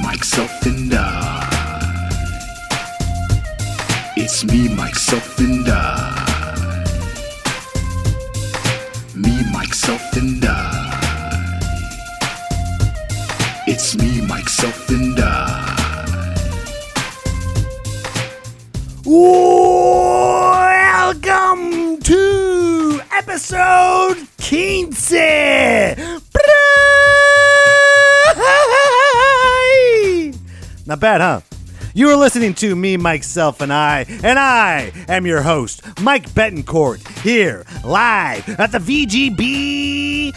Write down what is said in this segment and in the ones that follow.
myself, and I. It's me, myself, and I. Me, myself, and I. It's me, myself, and I. Welcome to episode 15. Not bad, huh? You are listening to Me, Myself, and I am your host, Mike Betancourt, here, live at the VGB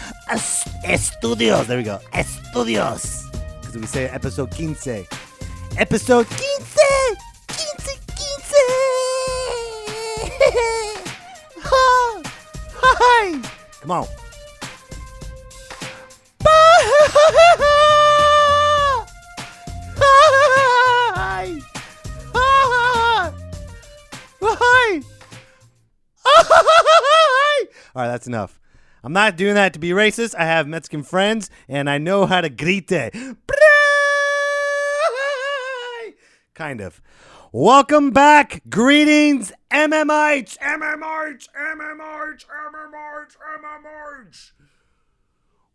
Studios. There we go, Studios. Because we say episode 15. Episode 15! Hi! Come on. All right, that's enough. I'm not doing that to be racist. I have Mexican friends, and I know how to grite. Kind of. Welcome back. Greetings, MMH.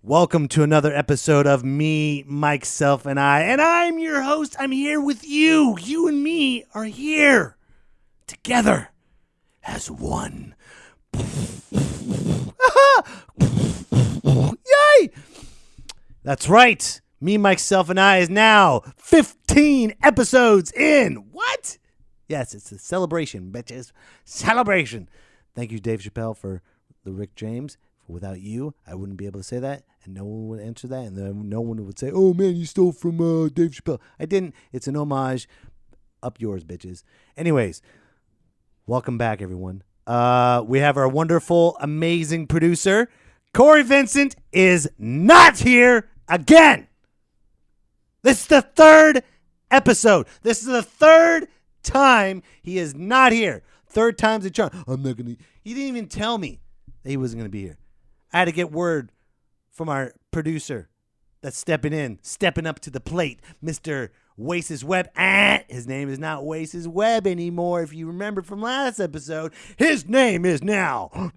Welcome to another episode of Me, Myself, and I. And I'm your host. I'm here with you. You and me are here together as one. Yay! That's right. Me, Myself, and I is now 15 episodes in. What? Yes, it's a celebration, bitches. Celebration. Thank you, Dave Chappelle, for the Rick James. Without you, I wouldn't be able to say that, and no one would answer that, and then no one would say, oh, man, you stole from Dave Chappelle. I didn't. It's an homage. Up yours, bitches. Anyways, welcome back, everyone. We have our wonderful, amazing producer. Corey Vincent is not here again. This is the third episode. This is the third time he is not here. Third time's a charm. I'm not going to. He didn't even tell me that he wasn't going to be here. I had to get word from our producer that's stepping up to the plate, Mr. Wace's Web. His name is not Wace's Web anymore. If you remember from last episode, his name is now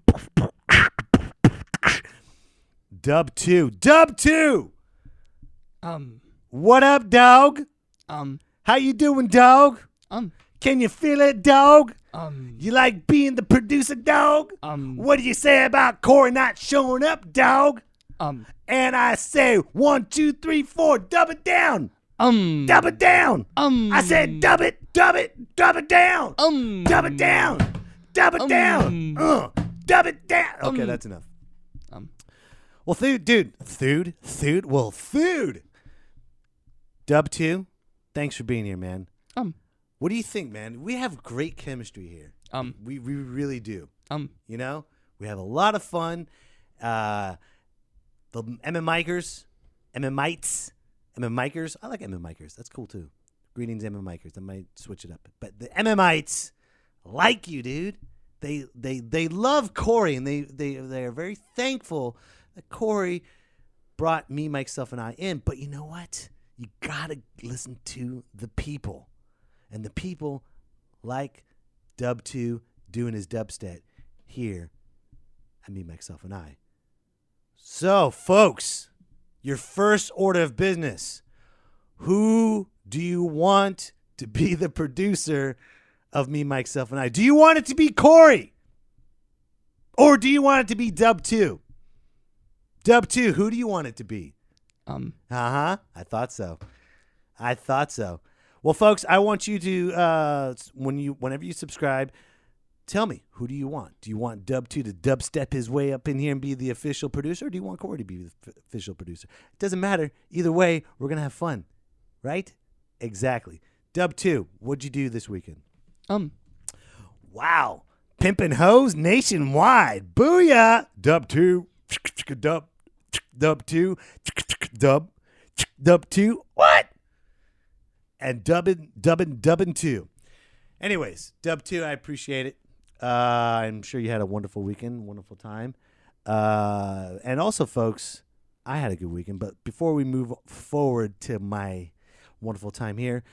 Dub 2. Dub 2. What up, dog? How you doing, dog? Can you feel it, dog? You like being the producer, dog? What do you say about Corey not showing up, dog? And I say 1, 2, 3, 4, dub it down. Dub it down. I said dub it down. Dub it down. Dub it down. Dub it down. Okay, that's enough. Well, Thude. Dub 2, thanks for being here, man. What do you think, man? We have great chemistry here. We really do. You know, we have a lot of fun. The MMikers, I like MMikers. That's cool too. Greetings, MMikers. I might switch it up. But the MMites like you, dude. They love Corey, and they are very thankful that Corey brought Me, Myself, and I in. But you know what? You gotta listen to the people. And the people like Dub 2 doing his dubstep here at Me, Myself, and I. So, folks, your first order of business. Who do you want to be the producer of Me, Myself, and I? Do you want it to be Corey? Or do you want it to be Dub 2? Dub 2, who do you want it to be? I thought so. Well, folks, I want you to whenever you subscribe, tell me, who do you want? Do you want Dub 2 to dubstep his way up in here and be the official producer, or do you want Corey to be the official producer? It doesn't matter. Either way, we're gonna have fun, right? Exactly. Dub 2, what'd you do this weekend? Wow, pimpin' hoes nationwide. Booyah! Dub 2, Dub 2, Dub 2. What? And dubbing 2. Anyways, Dub 2, I appreciate it. I'm sure you had a wonderful weekend, wonderful time. And also, folks, I had a good weekend. But before we move forward to my wonderful time here.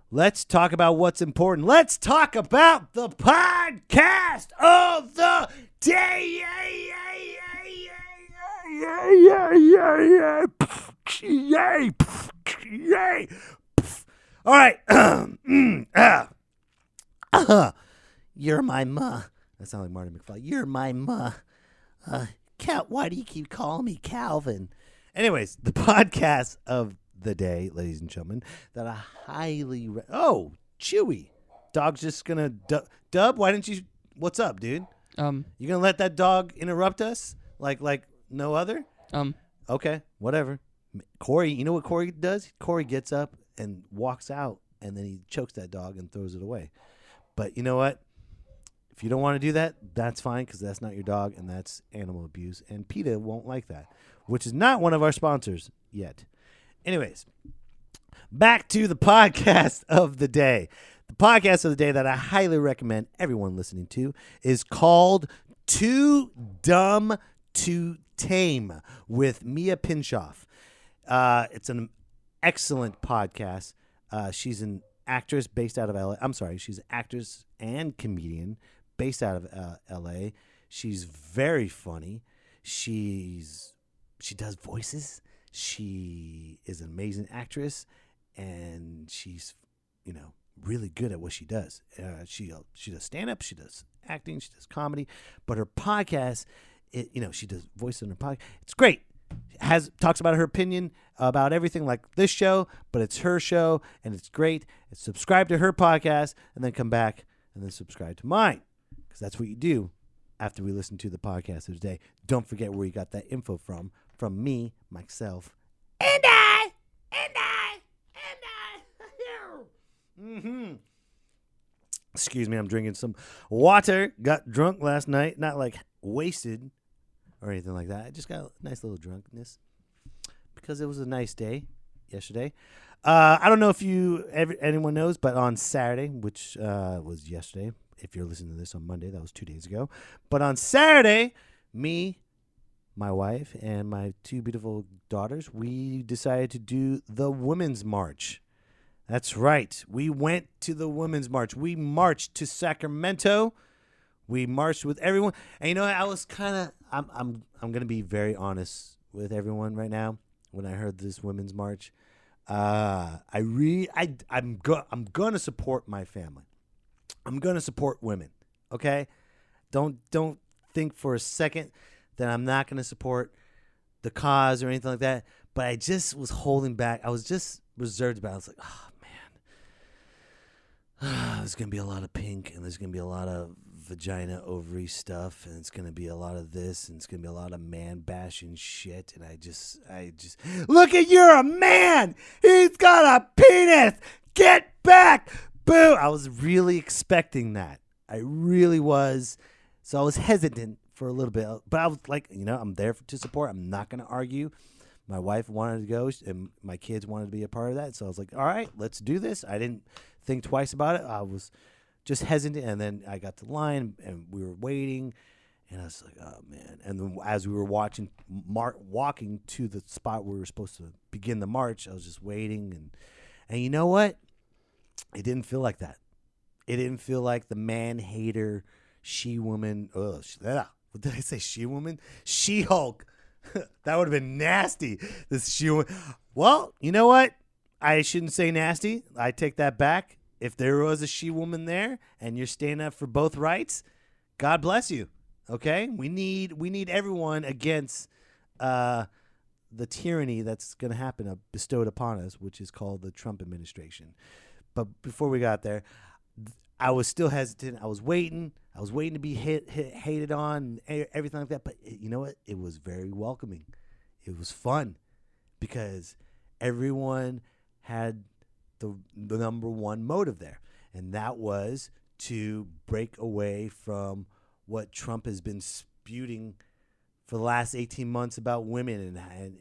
Let's talk about what's important. Let's talk about the podcast of the day. Yay. All right. You're my ma. That sounds like Marty McFly. You're my ma. Cal, why do you keep calling me Calvin? Anyways, the podcast of the day, ladies and gentlemen, that I highly Chewy. Dog's just gonna Dub, why didn't you? What's up, dude? You gonna let that dog interrupt us like no other? Okay, whatever. Corey, you know what Corey does? Corey gets up and walks out, and then he chokes that dog and throws it away. But you know what? If you don't want to do that, that's fine, because that's not your dog, and that's animal abuse. And PETA won't like that, which is not one of our sponsors yet. Anyways, back to the podcast of the day. The podcast of the day that I highly recommend everyone listening to is called Too Dumb to Tame with Mia Pinchoff. It's an excellent podcast. She's an actress based out of LA. I'm sorry, she's an actress and comedian based out of LA. She's very funny. She does voices. She is an amazing actress, and she's, really good at what she does. She does stand-up, she does acting, she does comedy, but her podcast, she does voices in her podcast. It's great. Talks about her opinion about everything like this show, but it's her show, and it's great. And subscribe to her podcast, and then come back and then subscribe to mine, because that's what you do after we listen to the podcast of the day. Don't forget where you got that info from me, myself, and I. Excuse me, I'm drinking some water. Got drunk last night, not like wasted or anything like that. I just got a nice little drunkenness because it was a nice day yesterday. I don't know if anyone knows, but on Saturday, which was yesterday, if you're listening to this on Monday, that was 2 days ago. But on Saturday, me, my wife, and my two beautiful daughters, we decided to do the Women's March. That's right. We went to the Women's March. We marched to Sacramento. We marched with everyone. And I was kind of I'm going to be very honest with everyone right now. When I heard this Women's March, I'm going to support my family. I'm going to support women. Okay? Don't think for a second that I'm not going to support the cause or anything like that. But I just was holding back. I was just reserved about it. I was like, oh, man. There's going to be a lot of pink, and there's going to be a lot of vagina ovary stuff, and it's going to be a lot of this, and it's going to be a lot of man bashing shit. And I just look at, you're a man. He's got a penis. Get back. Boo. I was really expecting that. I really was. So I was hesitant for a little bit, but I was like, I'm there to support. I'm not going to argue. My wife wanted to go, and my kids wanted to be a part of that. So I was like, all right, let's do this. I didn't think twice about it. I was just hesitant, and then I got to the line, and we were waiting, and I was like, oh, man. And then as we were walking to the spot where we were supposed to begin the march, I was just waiting, and you know what? It didn't feel like that. It didn't feel like the man-hater, she-woman. What did I say, she-woman? She-Hulk. That would have been nasty. This she-woman. Well, you know what? I shouldn't say nasty. I take that back. If there was a she-woman there and you're standing up for both rights, God bless you. Okay? We need everyone against the tyranny that's going to happen bestowed upon us, which is called the Trump administration. But before we got there, I was still hesitant. I was waiting to be hated on and everything like that. But you know what? It was very welcoming. It was fun because everyone had the number one motive there, and that was to break away from what Trump has been spewing for the last 18 months about women. And I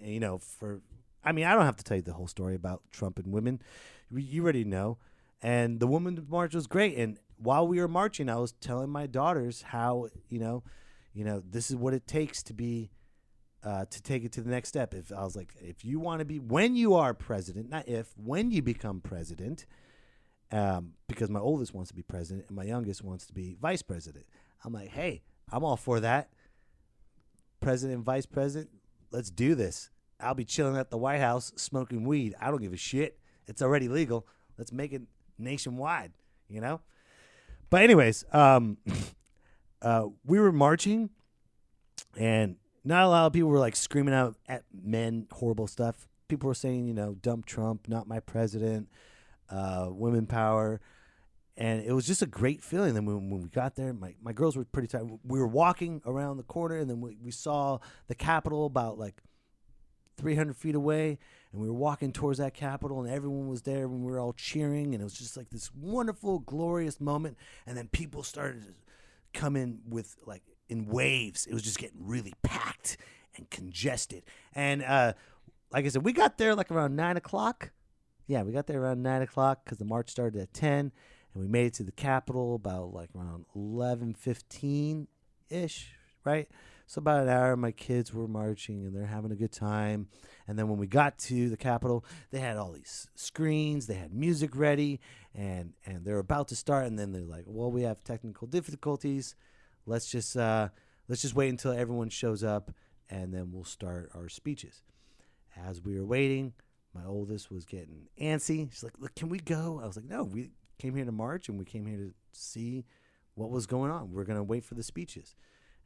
don't have to tell you the whole story about Trump and women. You already know. And the Women's March was great. And while we were marching, I was telling my daughters how, this is what it takes to be to take it to the next step. If I was like, if you want to be, when you are president, not if, when you become president, because my oldest wants to be president and my youngest wants to be vice president. I'm like, hey, I'm all for that. President and vice president, let's do this. I'll be chilling at the White House smoking weed. I don't give a shit. It's already legal. Let's make it nationwide, you know? But anyways, we were marching, and not a lot of people were like screaming out at men horrible stuff. People were saying, you know, dump Trump, not my president, women power. And it was just a great feeling. Then when we got there, my girls were pretty tired. We were walking around the corner, and then we saw the Capitol about like 300 feet away, and we were walking towards that Capitol, and everyone was there, and we were all cheering, and it was just like this wonderful, glorious moment. And then people started to come in with like in waves. It was just getting really packed and congested. And like I said, we got there like around 9 o'clock. Yeah, we got there around 9 o'clock because the march started at 10. And we made it to the Capitol about like around 11:15-ish, right? So about an hour, my kids were marching, and they're having a good time. And then when we got to the Capitol, they had all these screens. They had music ready, and they're about to start. And then they're like, well, we have technical difficulties. Let's just wait until everyone shows up, and then we'll start our speeches. As we were waiting, my oldest was getting antsy. She's like, look, can we go? I was like, no, we came here to march, and we came here to see what was going on. We're going to wait for the speeches.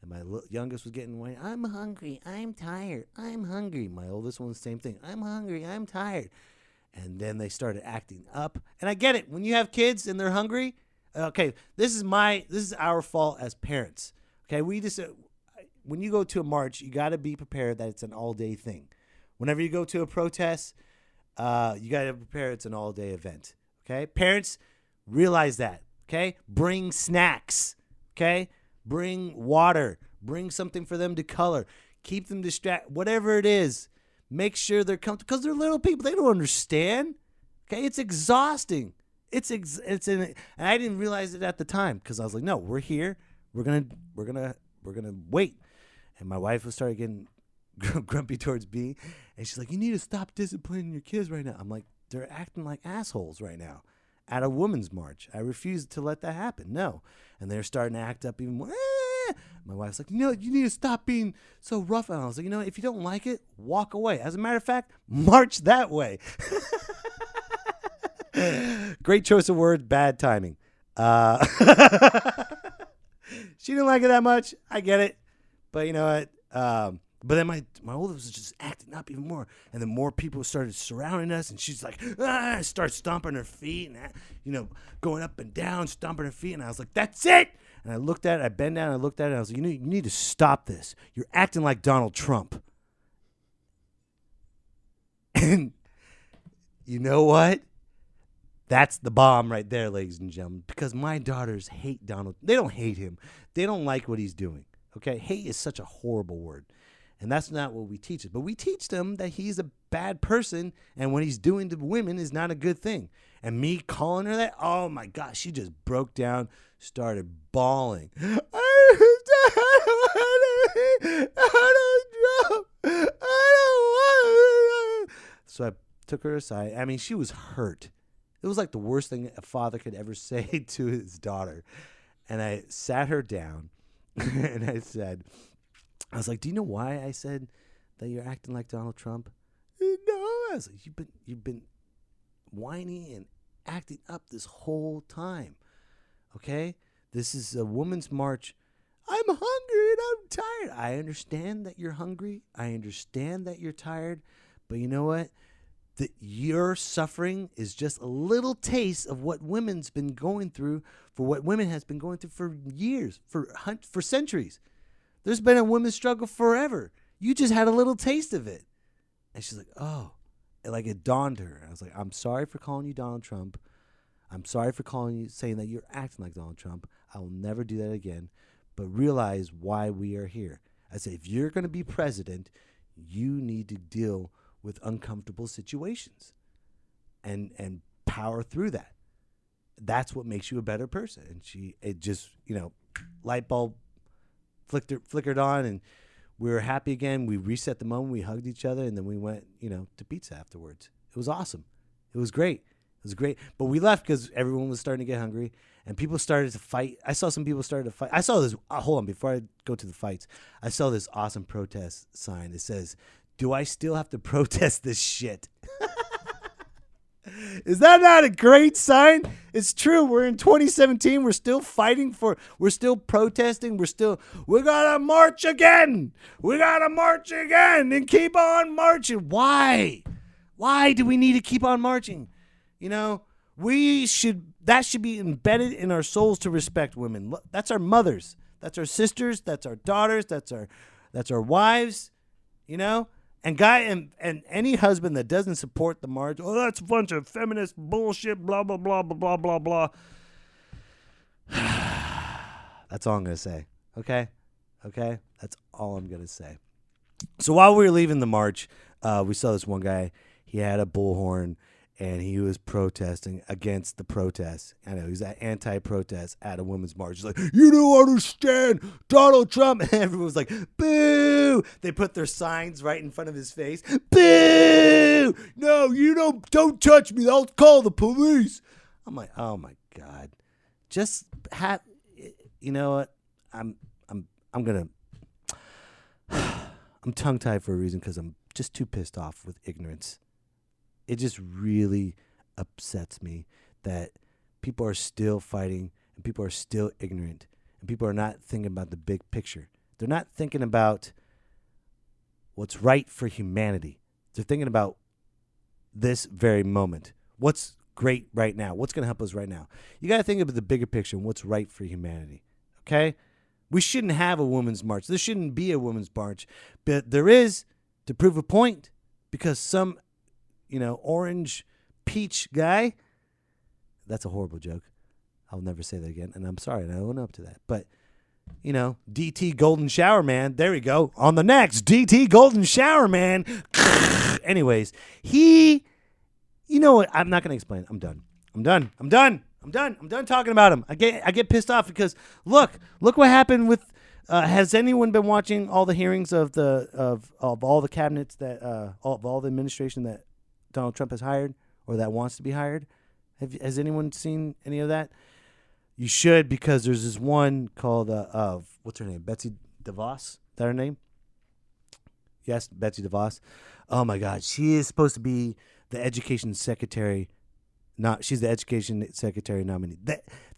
And my youngest was getting away. I'm hungry. I'm tired. I'm hungry. My oldest one was the same thing. I'm hungry. I'm tired. And then they started acting up. And I get it. When you have kids and they're hungry, okay, this is our fault as parents. Okay, when you go to a march, you got to be prepared that it's an all-day thing. Whenever you go to a protest, you got to prepare it's an all-day event. Okay, parents, realize that. Okay, bring snacks. Okay. Bring water. Bring something for them to color. Keep them distracted. Whatever it is, make sure they're comfortable. Because they're little people. They don't understand. Okay, it's exhausting. And I didn't realize it at the time because I was like, no, we're here. We're gonna wait. And my wife started getting grumpy towards me, and she's like, you need to stop disciplining your kids right now. I'm like, they're acting like assholes right now at a women's march. I refuse to let that happen. No. And they're starting to act up even more. My wife's like, you need to stop being so rough. And I was like, if you don't like it, walk away. As a matter of fact, march that way. Great choice of words, bad timing. She didn't like it that much. I get it. But you know what? But then my oldest was just acting up even more. And then more people started surrounding us. And she's like, starts stomping her feet and, going up and down, stomping her feet. And I was like, that's it. And I looked at it. I bent down and I looked at it. And I was like, you need to stop this. You're acting like Donald Trump. And you know what? That's the bomb right there, ladies and gentlemen. Because my daughters hate Donald. They don't hate him. They don't like what he's doing. Okay? Hate is such a horrible word. And that's not what we teach them. But we teach them that he's a bad person, and what he's doing to women is not a good thing. And me calling her that, oh my gosh, she just broke down, started bawling. So I took her aside. I mean, she was hurt. It was like the worst thing a father could ever say to his daughter. And I sat her down, and I was like, do you know why I said that you're acting like Donald Trump? No. I was like, you've been whining and acting up this whole time. Okay? This is a woman's march. I'm hungry and I'm tired. I understand that you're hungry. I understand that you're tired. But you know what? Your suffering is just a little taste of what women's been going through, for what women has been going through for years, for centuries. There's been a women's struggle forever. You just had a little taste of it. And she's like, oh. And like it dawned her. I was like, I'm sorry for calling you Donald Trump. I'm sorry for saying that you're acting like Donald Trump. I will never do that again. But realize why we are here. I said, if you're going to be president, you need to deal with uncomfortable situations and power through that. That's what makes you a better person. And it just, light bulb flickered on, and We were happy again. We reset the moment. We hugged each other, and then we went, to pizza afterwards. It was awesome. It was great. It was great. But we left because everyone was starting to get hungry, and people started to fight. I saw some people started to fight. I saw this. Hold on. Before I go to the fights, I saw this awesome protest sign. It says, "Do I still have to protest this shit?" Is that not a great sign? It's true. We're in 2017. We're still fighting we're still protesting. We gotta march again. We gotta march again and keep on marching. Why? Why do we need to keep on marching? That should be embedded in our souls to respect women. That's our mothers. That's our sisters. That's our daughters. That's our wives, And and any husband that doesn't support the march, that's a bunch of feminist bullshit, blah, blah, blah, blah, blah, blah, blah. That's all I'm going to say. Okay? That's all I'm going to say. So while we were leaving the march, we saw this one guy. He had a bullhorn, and he was protesting against the protest. I know, he's at anti-protest at a women's march. He's like, "You don't understand Donald Trump." And everyone was like, "Boo!" They put their signs right in front of his face. "Boo! No, you don't touch me. I'll call the police." I'm like, oh my God. Just have, you know what? I'm tongue-tied for a reason because I'm just too pissed off with ignorance. It just really upsets me that people are still fighting and people are still ignorant and people are not thinking about the big picture. They're not thinking about what's right for humanity. They're thinking about this very moment. What's great right now? What's going to help us right now? You got to think about the bigger picture and what's right for humanity. Okay? We shouldn't have a women's march. There shouldn't be a women's march. But there is, to prove a point, because some orange peach guy. That's a horrible joke. I'll never say that again. And I'm sorry, and I own up to that. But, DT Golden Shower Man. There we go. On the next, DT Golden Shower Man. Anyways, you know what? I'm not going to explain. I'm done talking about him. I get pissed off because look what happened with. Has anyone been watching all the hearings of all the cabinets that of all the administration that Donald Trump has hired or that wants to be hired? Has anyone seen any of that? You should, because there's this one called what's her name? Betsy DeVos. Is that her name? Yes, Betsy DeVos. Oh my God, she is supposed to be the education secretary. She's the education secretary nominee.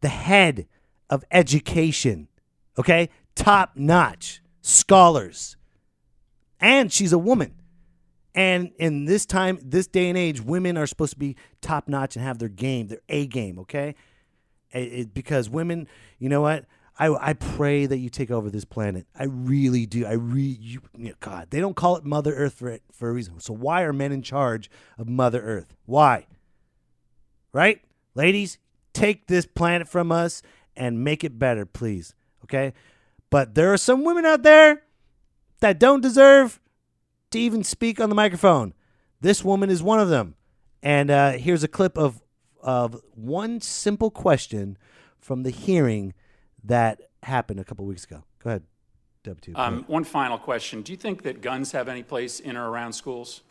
The head of education. Okay, top notch scholars, and she's a woman. And in this day and age, women are supposed to be top notch and have their A game, okay? Because women, you know what? I pray that you take over this planet. I really do. God, they don't call it Mother Earth for a reason. So why are men in charge of Mother Earth? Why? Right? Ladies, take this planet from us and make it better, please, okay? But there are some women out there that don't deserve to even speak on the microphone. This woman is one of them. And here's a clip of one simple question from the hearing that happened a couple weeks ago. Go ahead, W2. One final question. Do you think that guns have any place in or around schools?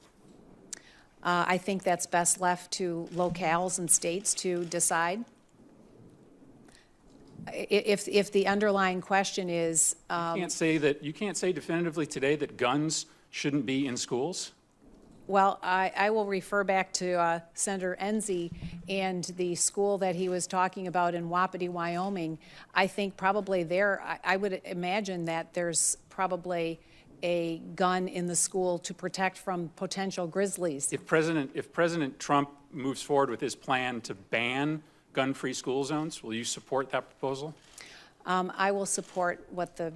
I think that's best left to locales and states to decide. If the underlying question is... You can't say definitively today that guns shouldn't be in schools? Well, I will refer back to Senator Enzi and the school that he was talking about in Wapiti, Wyoming. I think probably there, I would imagine that there's probably a gun in the school to protect from potential grizzlies. If President Trump moves forward with his plan to ban gun-free school zones, will you support that proposal? I will support what the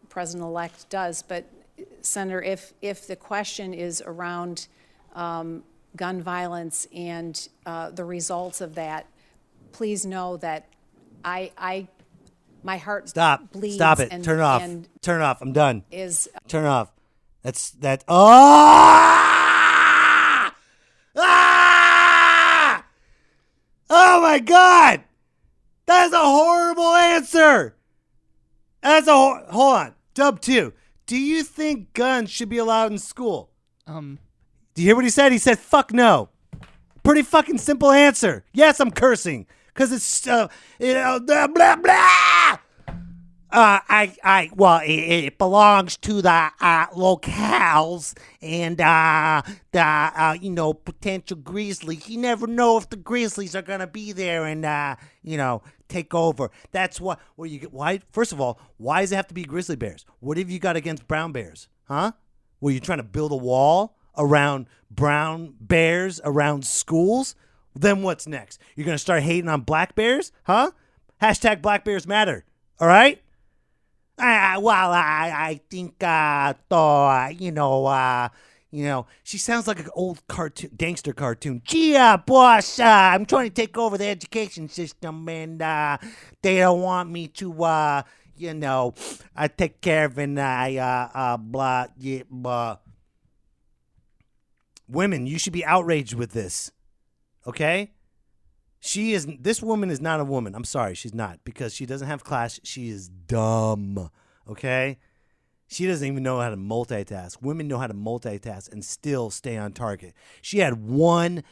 president-elect does, but Senator, if the question is around gun violence and the results of that, please know that my heart bleeds. Stop it. Turn it off. Turn it off. I'm done. Turn it off. That. Oh! Ah! Oh my God! That's a horrible answer. Hold on. Dub 2. do you think guns should be allowed in school? Um, Do you hear what he said? He said, fuck no. Pretty fucking simple answer. Yes, I'm cursing. Because it's, blah, blah, blah. It belongs to the locales and the potential Grizzlies. You never know if the Grizzlies are gonna be there and take over. That's what. Why? First of all, why does it have to be grizzly bears? What have you got against brown bears? Huh? Were you trying to build a wall around brown bears around schools? Then what's next? You're gonna start hating on black bears? Huh? Hashtag Black Bears Matter. All right. I think, she sounds like an old gangster cartoon. Gee, boss, I'm trying to take over the education system, and they don't want me to, I take care of and blah. Women, you should be outraged with this, okay? This woman is not a woman. I'm sorry, she's not, because she doesn't have class. She is dumb, okay? She doesn't even know how to multitask. Women know how to multitask and still stay on target. She had one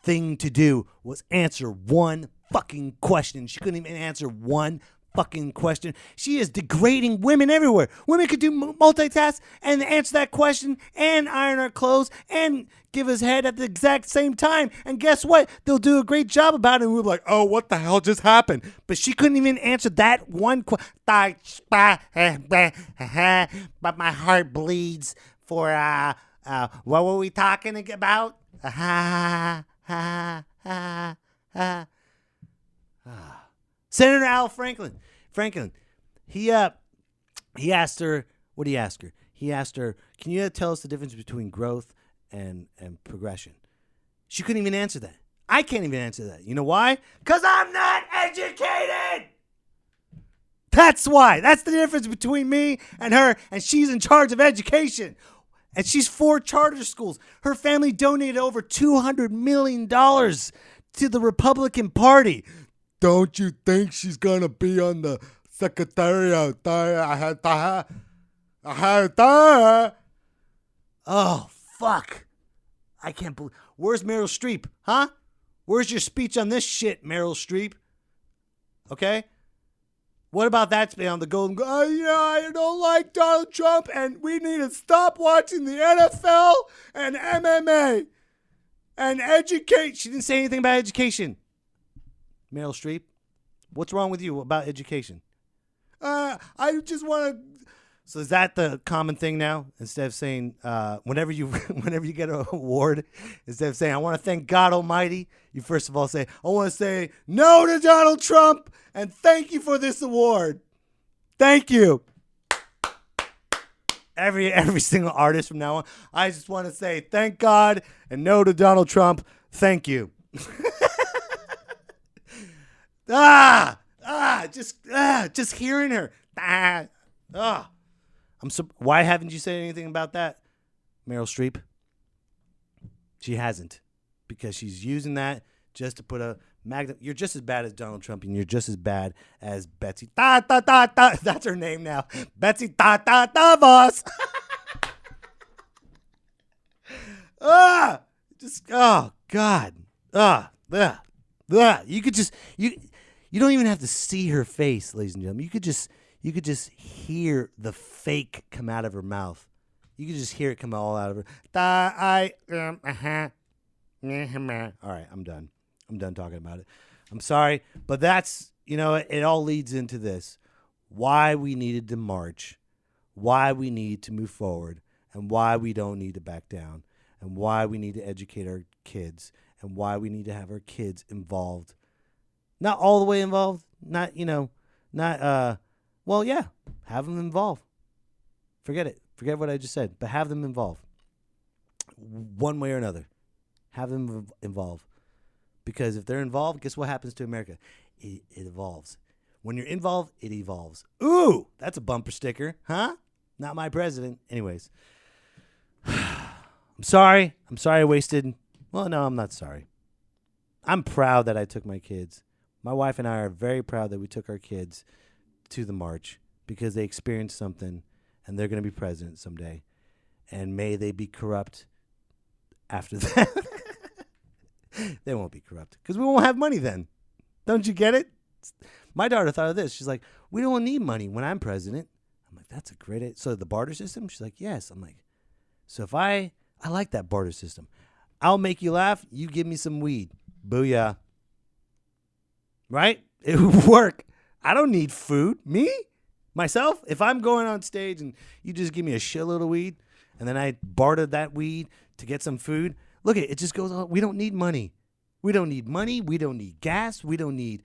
thing to do, was answer one fucking question. She couldn't even answer one fucking question. She is degrading women everywhere. Women could do multitask and answer that question and iron our clothes and give us head at the exact same time. And guess what? They'll do a great job about it. And we're like, oh, what the hell just happened? But she couldn't even answer that one question. But my heart bleeds for, what were we talking about? Senator Al Franklin, he asked her, what did he ask her? He asked her, can you tell us the difference between growth and progression? She couldn't even answer that. I can't even answer that. You know why? Because I'm not educated. That's why. That's the difference between me and her, and she's in charge of education. And she's for charter schools. Her family donated over $200 million to the Republican Party. Don't you think she's going to be on the Secretariat? Oh, fuck. I can't believe. Where's Meryl Streep? Huh? Where's your speech on this shit, Meryl Streep? Okay? What about that on the Golden Globe? I don't like Donald Trump, and we need to stop watching the NFL and MMA and educate. She didn't say anything about education. Meryl Streep, what's wrong with you about education? I just want to. So is that the common thing now? Instead of saying whenever you get an award, instead of saying I want to thank God Almighty, you first of all say I want to say no to Donald Trump and thank you for this award. Thank you. Every single artist from now on, I just want to say thank God and no to Donald Trump. Thank you. Just hearing her. Why haven't you said anything about that, Meryl Streep? She hasn't, because she's using that just to put a magnet. You're just as bad as Donald Trump, and you're just as bad as Betsy. That's her name now. Betsy DeVos. Oh God. You could just you don't even have to see her face, ladies and gentlemen. You could just hear the fake come out of her mouth. You could just hear it come all out of her. All right, I'm done. I'm done talking about it. I'm sorry, but that's, it all leads into this. Why we needed to march, why we need to move forward, and why we don't need to back down, and why we need to educate our kids, and why we need to have our kids involved. Not all the way involved, have them involved. Forget it. Forget what I just said, but have them involved. One way or another. Have them involved. Because if they're involved, guess what happens to America? It evolves. When you're involved, it evolves. Ooh, that's a bumper sticker, huh? Not my president. Anyways. I'm sorry I wasted. Well, no, I'm not sorry. I'm proud that I took my kids. My wife and I are very proud that we took our kids to the march because they experienced something and they're going to be president someday. And may they be corrupt after that. They won't be corrupt because we won't have money then. Don't you get it? My daughter thought of this. She's like, we don't need money when I'm president. I'm like, that's a great idea. So the barter system? She's like, yes. I'm like, so if I like that barter system. I'll make you laugh. You give me some weed. Booyah. Right? It would work. I don't need food. Me? Myself? If I'm going on stage and you just give me a shitload of weed and then I barter that weed to get some food, look at it. It just goes on. We don't need money. We don't need money. We don't need gas. We don't need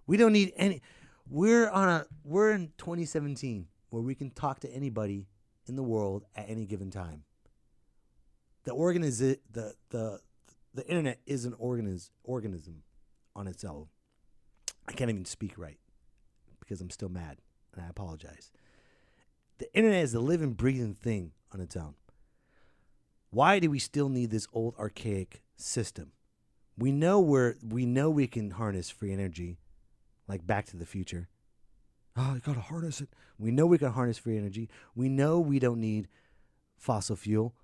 any. We're in 2017 where we can talk to anybody in the world at any given time. The internet is an organism on its own. I can't even speak right because I'm still mad, and I apologize. The internet is a living, breathing thing on its own. Why do we still need this old, archaic system? We know we can harness free energy, like Back to the Future. Oh, you gotta harness it. We know we can harness free energy. We know we don't need fossil fuel.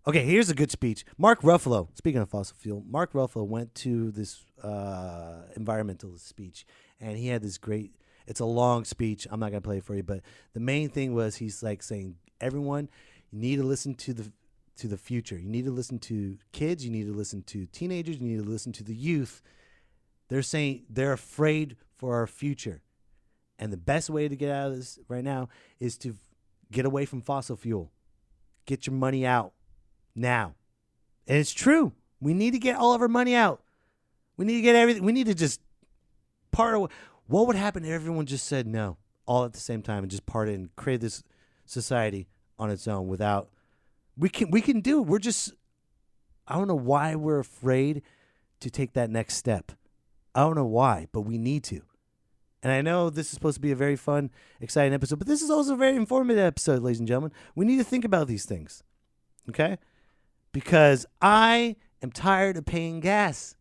Okay, here's a good speech. Mark Ruffalo, speaking of fossil fuel, Mark Ruffalo went to this environmentalist speech, and he had this great, it's a long speech. I'm not going to play it for you, but the main thing was he's like saying, everyone, you need to listen to the future. You need to listen to kids. You need to listen to teenagers. You need to listen to the youth. They're saying they're afraid for our future. And the best way to get out of this right now is to get away from fossil fuel. Get your money out. Now. And it's true. We need to get all of our money out. We need to get everything. We need to just part away. What would happen if everyone just said no all at the same time and just parted and create this society on its own without, we can do it. We're just, I don't know why we're afraid to take that next step. I don't know why, but we need to. And I know this is supposed to be a very fun, exciting episode, but this is also a very informative episode, ladies and gentlemen. We need to think about these things. Okay? Because I am tired of paying gas.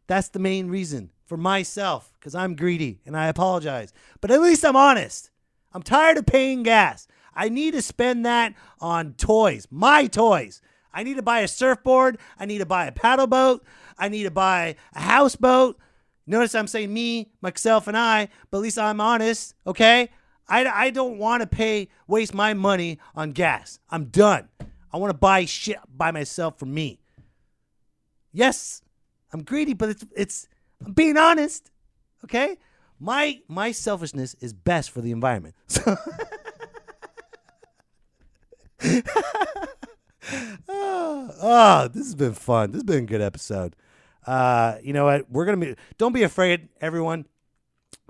That's the main reason for myself, because I'm greedy, and I apologize. But at least I'm honest. I'm tired of paying gas. I need to spend that on toys, my toys. I need to buy a surfboard. I need to buy a paddle boat. I need to buy a houseboat. Notice I'm saying me, myself, and I, but at least I'm honest, okay? I don't want to waste my money on gas. I'm done. I want to buy shit by myself for me. Yes, I'm greedy, but I'm being honest. Okay? My selfishness is best for the environment. So this has been fun. This has been a good episode. You know what? Don't be afraid, everyone.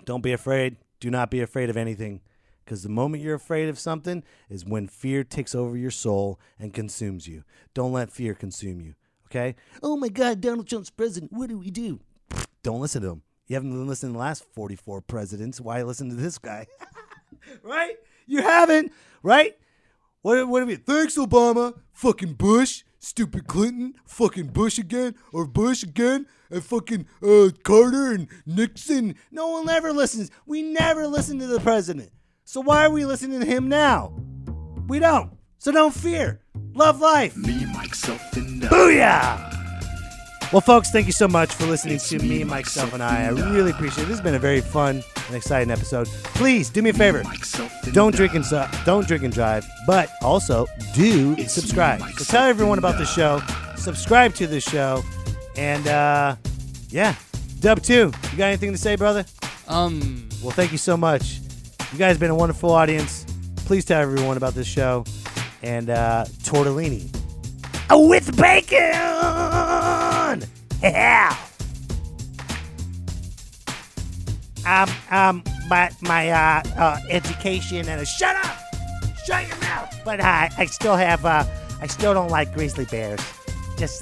Don't be afraid. Do not be afraid of anything. Because the moment you're afraid of something is when fear takes over your soul and consumes you. Don't let fear consume you, okay? Oh, my God, Donald Trump's president. What do we do? Don't listen to him. You haven't listened to the last 44 presidents. Why listen to this guy? Right? You haven't, right? What do we? Thanks, Obama. Fucking Bush. Stupid Clinton. Fucking Bush again. Or Bush again. And fucking Carter and Nixon. No one ever listens. We never listen to the president. So why are we listening to him now? We don't. So don't fear. Love life. Me, myself, and I. Booyah! Well, folks, thank you so much for listening to me, myself, and I. I really appreciate it. This has been a very fun and exciting episode. Please do me a favor. Don't drink and drive, but also do subscribe. So tell everyone about the show. Subscribe to the show. And, yeah. Dub 2, you got anything to say, brother? Well, thank you so much. You guys have been a wonderful audience. Please tell everyone about this show. And tortellini. With bacon! Yeah! My education and shut up! Shut your mouth! But I still don't like grizzly bears. Just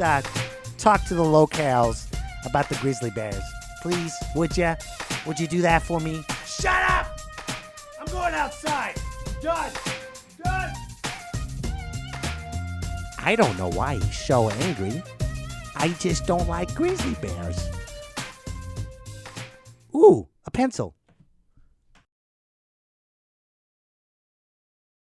talk to the locals about the grizzly bears. Please, would you? Would you do that for me? Shut up! I'm going outside. Done. I don't know why he's so angry. I just don't like grizzly bears. Ooh, a pencil.